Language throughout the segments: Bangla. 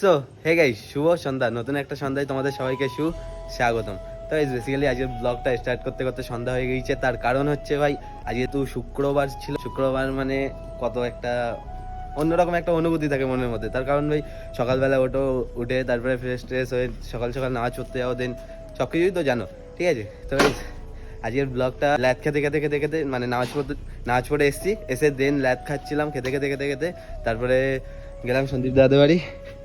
সো হে গাইস, শুভ সন্ধ্যা। নতুন একটা সন্ধ্যায় তোমাদের সবাইকে সুস্বাগতম। তো গাইস বেসিক্যালি আজকে ব্লগটা স্টার্ট করতে করতে সন্ধ্যা হয়ে গিয়েছে। তার কারণ হচ্ছে ভাই, আজকে তো শুক্রবার ছিল। শুক্রবার মানে কত একটা অন্যরকম একটা অনুভূতি থাকে মনের মধ্যে। তার কারণ ভাই, সকালবেলা উঠে তারপরে ফ্রেশ ট্রেশ হয়ে সকাল সকাল নামাজ পড়তে যাও, দেন সব কিছুই তো জানো, ঠিক আছে। তো গাইস আজকের ব্লগটা ল্যাদ খেতে খেতে খেতে খেতে মানে নামাজ পড়ে এসেছি, এসে দেন ল্যাদ খাচ্ছিলাম খেতে খেতে খেতে খেতে। তারপরে গেলাম সন্দীপ দাদের বাড়ি।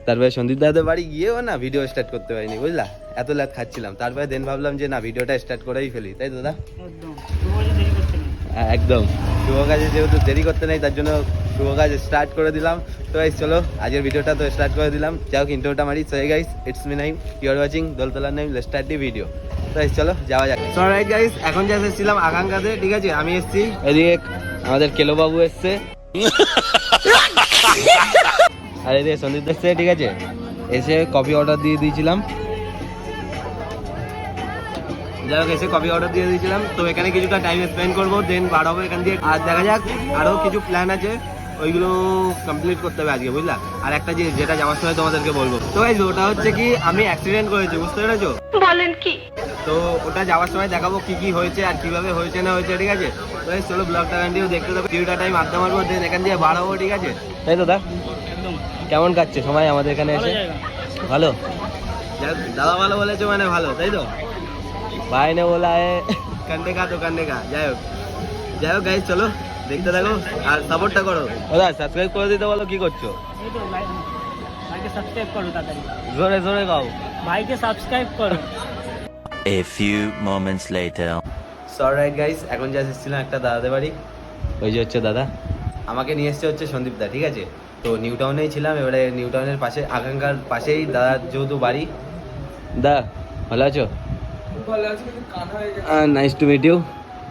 তারপরে সন্দীপ দাদের বাড়ি গিয়েও না ভিডিও স্টার্ট করতে পারিনি, বুঝলা, এত ল্যাদ খাচ্ছিলাম। তারপরে দেন ভাবলাম যে না, ভিডিওটা স্টার্ট করেই ফেলি, তাই দাদা? একদম শুভ কাজে যেহেতু দেরি করতে নেই, তার জন্য শুভ কাজ স্টার্ট করে দিলাম। তো গাইস চলো আজকের ভিডিওটা তো স্টার্ট করে দিলাম। যাই হোক ইন্ট্রোটা মারি। So guys, it's me Naim, you are watching দোলতলার Naim, let's start the video. তো গাইস চলো যাওয়া যাক। সো রাইট গাইস, এখন যে এসেছিলাম আকাঙ্ক্ষাতে, ঠিক আছে। আমি এসেছি, এদিকে আমাদের কেলো বাবু এসছে আর এদিকে সন্দীপ এসছে, ঠিক আছে। এসে কফি অর্ডার দিয়ে দিয়েছিলাম। যাই হোক এসে কফি অর্ডার দিয়ে দিয়েছিলাম। তো এখানে কিছুটা টাইম স্পেন্ড করবো, দেন বার হবো এখান দিয়ে। আর দেখা যাক, আরও কিছু প্ল্যান আছে, ওইগুলো কমপ্লিট করতে হবে আজকে, বুঝলা। আর একটা জিনিস যেটা যাওয়ার সময় তোমাদেরকে বলবো, তো গাইস ওটা হচ্ছে কি, আমি অ্যাক্সিডেন্ট করেছি, বুঝতে পেরেছো? বলেন কি? তো ওটা যাওয়ার সময় দেখাবো কি কি হয়েছে আর কিভাবে হয়েছে না হয়েছে, ঠিক আছে। তো গাইস চলো ব্লগটা কন্টিনিউ দেখতে থাকো। কিছুটা টাইম আড্ডা মারবো, দেন এখান দিয়ে বার হবো, ঠিক আছে। তাই দাদা, কেমন কাটছে সময় আমাদের এখানে এসে? ভালো, দাদা ভালো বলেছো মানে ভালো, তাই তো? ভাই ने बोला है कंडे का तो कंडे का। যাই হোক গাইস চলো দেখতে থাকো আর সাপোর্টটা করো। দাদা সাবস্ক্রাইব করে দিতে বলো, কি করছো? এই তো ভাইকে সাবস্ক্রাইব করো, তাড়াতাড়ি জোরে জোরে গাও, ভাইকে সাবস্ক্রাইব করো। A few moments later. Alright guys, এখন যা এসেছিলাম একটা দাদাদের বাড়ি। ওই যে হচ্ছে দাদা, আমাকে নিয়ে এসছে হচ্ছে সন্দীপ দা, ঠিক আছে। তো নিউ টাউনেই ছিলাম, এবারে নিউ টাউনের পাশে আকাঙ্ক্ষার পাশেই দাদার যেহেতু বাড়ি। দা ভালো আছো? ভালো আছে, কিন্তু কানা হয়ে গেছে। নাইস টু মিট ইউ,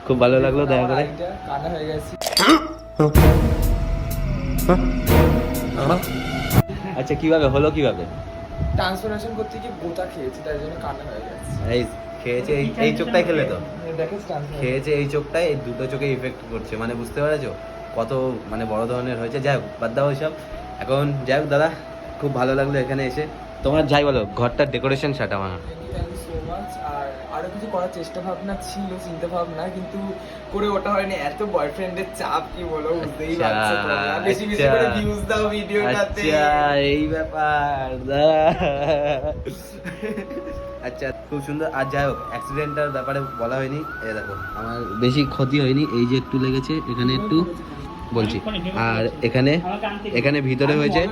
খুব ভালো লাগলো দেখা করে। কানা হয়ে গেছে। আচ্ছা কিভাবে হলো, কিভাবে? ট্রান্সফরমেশন করতে গিয়ে গোটা খেয়েছি, তাই জন্য কানা হয়ে গেছে। এই খেয়েছে এই চোখটাই খেলে তো দেখিস খেয়েছে এই চোখটাই, এই দুটো চোখে ইফেক্ট করছে, মানে বুঝতে পারছো কত মানে বড় ধরনের হয়েছে। যাই হোক বাদ দাও ওইসব এখন। যাই হোক দাদা, খুব ভালো লাগলো এখানে এসে। তোমার যাই বলো, ঘরটার ডেকোরেশন সাটা আমার। Thank you so much. আর আরো কিছু করার চেষ্টা ভাবনা ছিল, চিন্তা ভাবনা, কিন্তু করে ওটা হয়নি। এত বয়ফ্রেন্ডের চাপ, কি বলো, বুঝতেই পারছো তোমরা। বেশি বেশি করে ভিউজ দাও ভিডিওটাতে। আচ্ছা এই ব্যাপার আচ্ছা খুব সুন্দর। আর যাই হোক অ্যাক্সিডেন্টটার ব্যাপারে বলা হয়নি। এই দেখো আমার বেশি ক্ষতি হয়নি, এই যে একটু লেগেছে এখানে একটু বলছি, আর এখানে ভিতরে হয়েছে।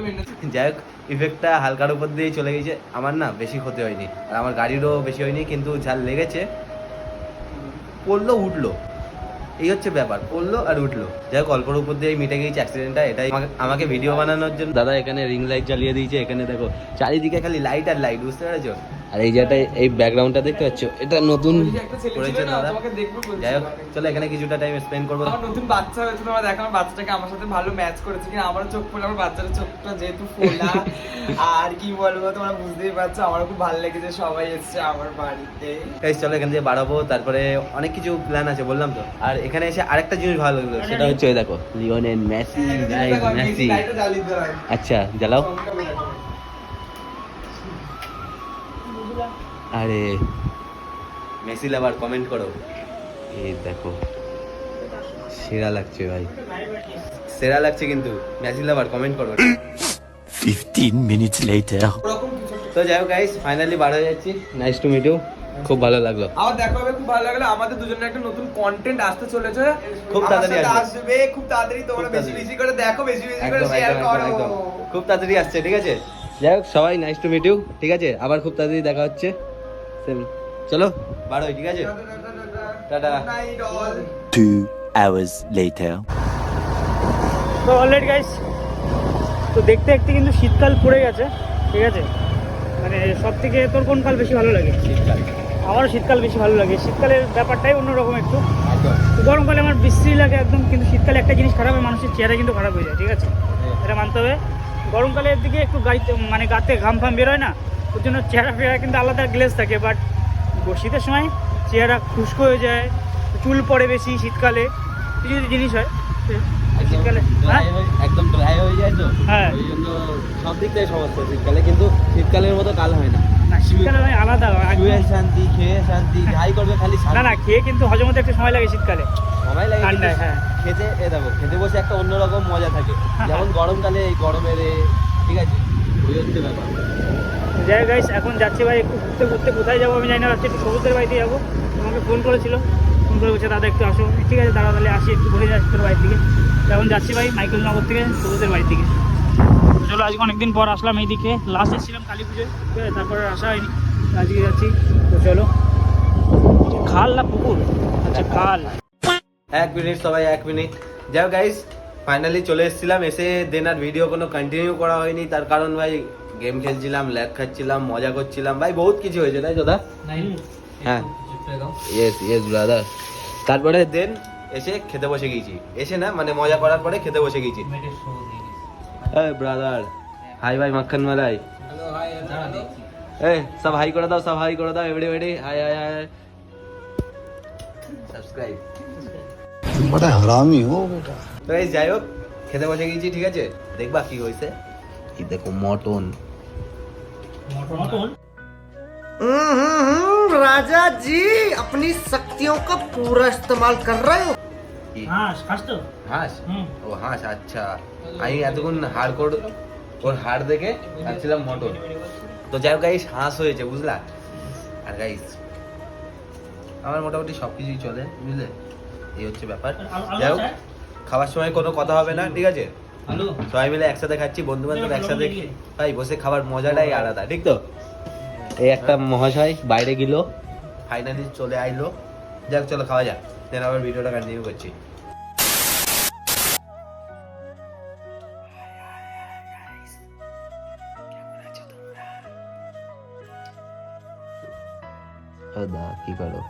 যাই হোক ইফেক্টটা হালকার উপর দিয়েই চলে গেছে, আমার না বেশি ক্ষতি হয়নি, আর আমার গাড়িরও বেশি হয়নি, কিন্তু যা লেগেছে পড়লো উঠলো, এই হচ্ছে ব্যাপার, পড়লো আর উঠলো। যাই হোক অল্পর উপর দিয়ে মিটে গেছে অ্যাক্সিডেন্টটা। এটাই আমাকে ভিডিও বানানোর জন্য দাদা এখানে রিং লাইট জ্বালিয়ে দিয়েছে। এখানে দেখো চারিদিকে খালি লাইট আর লাইট, বুঝতে পেরেছো? আর এই যেটা এই ব্যাকগ্রাউন্ডটা দেখতে পাচ্ছ, এটা নতুন করেছে দাদা। যাই হোক চলো এখানে কিছুটা টাইম স্পেন্ড করবো। আমার নতুন বাচ্চা হয়েছে, তোমরা দেখো আমার বাচ্চাটাকে আমার সাথে ভালো ম্যাচ করেছে কিনা। আমারও চোখ পড়লো, আমার বাচ্চাটার চোখটা যেহেতু ফোলা, আর কি বলবো তোমরা বুঝতেই পারছো। আমারও খুব ভালো লেগেছে, সবাই এসছে আমার বাড়িতে। চলো এখান থেকে বাড়াবো, তারপরে অনেক কিছু প্ল্যান আছে বললাম তো। আর এখানে এসে আরেকটা জিনিস ভালো লাগলো, সেটা হচ্ছে ওই দেখো লিওনেল মেসি, গাইস মেসি। আচ্ছা জ্বালাও। আরে মেসি লাভার কমেন্ট করো। এই দেখো সেরা লাগছে ভাই, সেরা লাগছে, কিন্তু মেসি লাভার কমেন্ট করো। 15 minutes later. তো যাই হোক গাইস, ফাইনালি বার হয়ে যাচ্ছি। নাইস টু মিট ইউ, খুব ভালো লাগলো। আমার দেখা হবে, খুব ভালো লাগলো। আমাদের দুজনের একটা নতুন কন্টেন্ট আসতে চলেছে, খুব তাড়াতাড়ি আসবে, খুব তাড়াতাড়ি। তোমরা বেশি বেশি করে দেখো, বেশি বেশি করে একদম শেয়ার একদম করো। একদম খুব তাড়াতাড়ি আসছে, ঠিক আছে। যাই হোক সবাই নাইস টু মিট ইউ, ঠিক আছে। আবার খুব তাড়াতাড়ি দেখা হচ্ছে। চলো বার হই, ঠিক আছে। টাটা। 2 hours later. তো অলরেডি গাইস, তো দেখতে দেখতে কিন্তু শীতকাল পড়ে গেছে, ঠিক আছে। মানে সব থেকে তোর কোন কাল বেশি ভালো লাগে? শীতকাল। আমারও শীতকাল বেশি ভালো লাগে। শীতকালের ব্যাপারটাই অন্যরকম একটু। একদম। গরমকালে আমার বিশ্রী লাগে একদম, কিন্তু শীতকালে একটা জিনিস খারাপ হয়, মানুষের চেহারা কিন্তু খারাপ হয়ে যায়, ঠিক আছে। এটা মানতে হবে। গরমকালের দিকে একটু গাতে ঘাম ফাম বেরোয় না, ওর জন্য চেহারা ফেরা কিন্তু আলাদা গ্লেজ থাকে। বাট শীতের সময় চেহারা খুশকো হয়ে যায়, চুল পড়ে বেশি শীতকালে, কিছু কিছু জিনিস হয়। শীতকালে হ্যাঁ একদম ড্রাই হয়ে যায় তো হ্যাঁ ওই জন্য সব দিক থেকে সমস্যা শীতকালে, কিন্তু শীতকালের মতো কাল হয় না। না শীতকালে ভাই আলাদা একদম। শুয়ে শান্তি, খেয়ে শান্তি, যাই করবে খালি না শান্তি। না খেয়ে কিন্তু হজম হতে একটু সময় লাগে শীতকালে, সময় লাগে কিন্তু ঠান্ডায়, হ্যাঁ। খেতে দেখো খেতে বসে একটা অন্যরকম মজা থাকে, যেমন গরমকালে এই গরমের ঠিক আছে, ওই হচ্ছে ব্যাপার। যাই গাইস এখন যাচ্ছি ভাই একটু ঘুরতে ঘুরতে, কোথায় যাবো আমি জানি না, ভাবছি একটু সবুজের বাড়িতে যাবো। তোমাকে ফোন করেছিল, ফোন করে বলছে দাদা একটু আসো, ঠিক আছে দাদা তাহলে আসি, একটু ঘুরে যাচ্ছি তোর বাড়ির দিকে। তো এখন যাচ্ছি ভাই মাইকেলনগর থেকে সবুজের বাড়ির দিকে। চলো আজকে অনেকদিন পর আসলাম এইদিকে, লাস্ট এসেছিলাম কালী পুজোয়, ঠিক আছে তারপরে আসা হয়নি, আজকে যাচ্ছি। তো চলো, খাল না পুকুর? আচ্ছা খাল। 1 মিনিট সবাই 1 মিনিট। যাও গাইস ফাইনালি চলে এসেছিলাম, এসে দেন আর ভিডিও কোনো কন্টিনিউ করা হয়নি, তার কারণ ভাই গেম খেলছিলাম, ল্যাগ খাচ্ছিলাম, মজা করছিলাম, ভাই বহুত কিছু হয়েছে তাই দাদা? হ্যাঁ ইয়েস ব্রাদার। তারপরে দেন এসে খেতে বসে গেছি, এসে না মানে মজা করার পরে খেতে বসে গেছি। এই ব্রাদার হাই ভাই মাখন মালাই, এই সব হাই করে দাও, সব হাই করে দাও, everybody high high high, subscribe. बड़ा हरामी हो बेटा। তো এই যাই হোক খেতে বসে গেছি, ঠিক আছে দেখবা কি হয়েছে। এই দেখো মটন। राजा जी अपनी शक्तियों का पूरा इस्तेमाल कर रहे हो। হ্যাঁ খাস তো? হাঁস? হুম। ও হাঁস, আচ্ছা। আমি এতক্ষণ হাড় ওর হাড় দেখে ভাবছিলাম মটন। তো যাই হোক গাইস হাঁস হয়েছে বুঝলা। আর গাইস আমার মোটামুটি সব কিছুই চলে বুঝলে, এই হচ্ছে ব্যাপার। যাই হোক খাওয়ার সময় কোনো কথা হবে না, ঠিক আছে সবাই মিলে একসাথে খাচ্ছি, বন্ধু বান্ধব একসাথে ভাই বসে খাবার মজাটাই আলাদা, ঠিক তো? এই একটা মহাশয় বাইরে গেল, ফাইনালি চলে আইলো। যাক চলো খাওয়া যাক, দেন আবার ভিডিওটা কন্টিনিউ করছি। দা কি করো?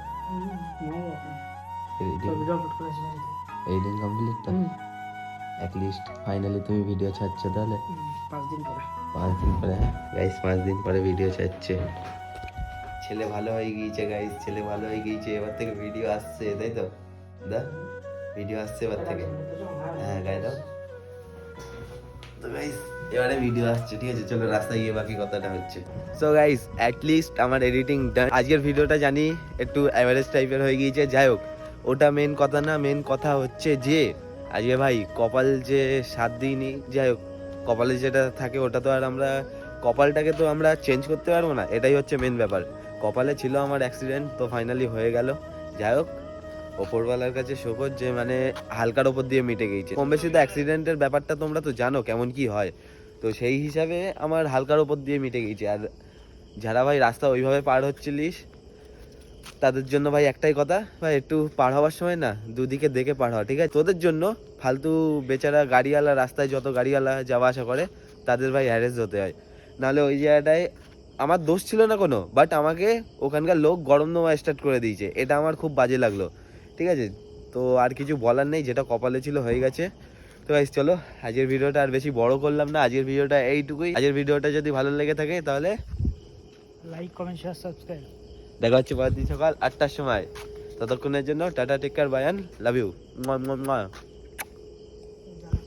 এডিটিং কমপ্লিট তো অ্যাটলিস্ট ফাইনালি তুমি ভিডিও ছাড়ছো তাহলে 5 দিন পরে। 5 দিন পরে গাইস 5 দিন পরে ভিডিও ছাড়ছে। ছেলে ভালো হয়ে গিয়েছে গাইস, ছেলে ভালো হয়ে গিয়েছে, এবার থেকে ভিডিও আসছে তাই তো দা? ভিডিও আসছে এবার থেকে, হ্যাঁ গাই দাও তো গাইস এবারে ভিডিও আসছে, ঠিক আছে চলো রাস্তায় গিয়ে বাকি কথাটা হচ্ছে। সো গাইস অ্যাটলিস্ট আমার এডিটিং ডান। আজকের ভিডিওটা জানি একটু অ্যাভারেজ টাইপের হয়ে গিয়েছে, যাই হোক ওটা মেন কথা না, মেন কথা হচ্ছে যে আজকে ভাই কপাল যে সাথ দিইনি, যাই হোক কপালে যেটা থাকে ওটা তো আর আমরা কপালটাকে তো আমরা চেঞ্জ করতে পারবো না, এটাই হচ্ছে মেন ব্যাপার। কপালে ছিল আমার অ্যাক্সিডেন্ট, তো ফাইনালি হয়ে গেল। যাই হোক ওপরওয়ালার কাছে শোকর যে মানে হালকার ওপর দিয়ে মিটে গিয়েছে। কম বেশি তো অ্যাক্সিডেন্টের ব্যাপারটা তোমরা তো জানো কেমন কি হয়, তো সেই হিসাবে আমার হালকার ওপর দিয়ে মিটে গিয়েছে। আর যারা ভাই রাস্তা ওইভাবে পার হচ্ছিলিস তাদের জন্য ভাই একটাই কথা, ভাই একটু পার হওয়ার সময় না দুদিকে দেখে পার হওয়া, ঠিক আছে? তোদের জন্য ফালতু বেচারা গাড়িওয়ালা, রাস্তায় যত গাড়িওয়ালা যাওয়া আসা করে তাদের ভাই হ্যারেস হতে হয়। নাহলে ওই জায়গাটায় আমার দোষ ছিল না কোনো, বাট আমাকে ওখানকার লোক গরম নেওয়া স্টার্ট করে দিয়েছে, এটা আমার খুব বাজে লাগলো, ঠিক আছে? তো আর কিছু বলার নেই, যেটা কপালে ছিল হয়ে গেছে। তো গাইস চলো আজকের ভিডিওটা আর বেশি বড় করলাম না, আজকের ভিডিওটা এইটুকুই। আজকের ভিডিওটা যদি ভালো লেগে থাকে তাহলে লাইক কমেন্ট শেয়ার সাবস্ক্রাইব। দেখা হচ্ছে পরের দিন সকাল 8টার সময়। ততক্ষণের জন্য tata, take care, bye, love you.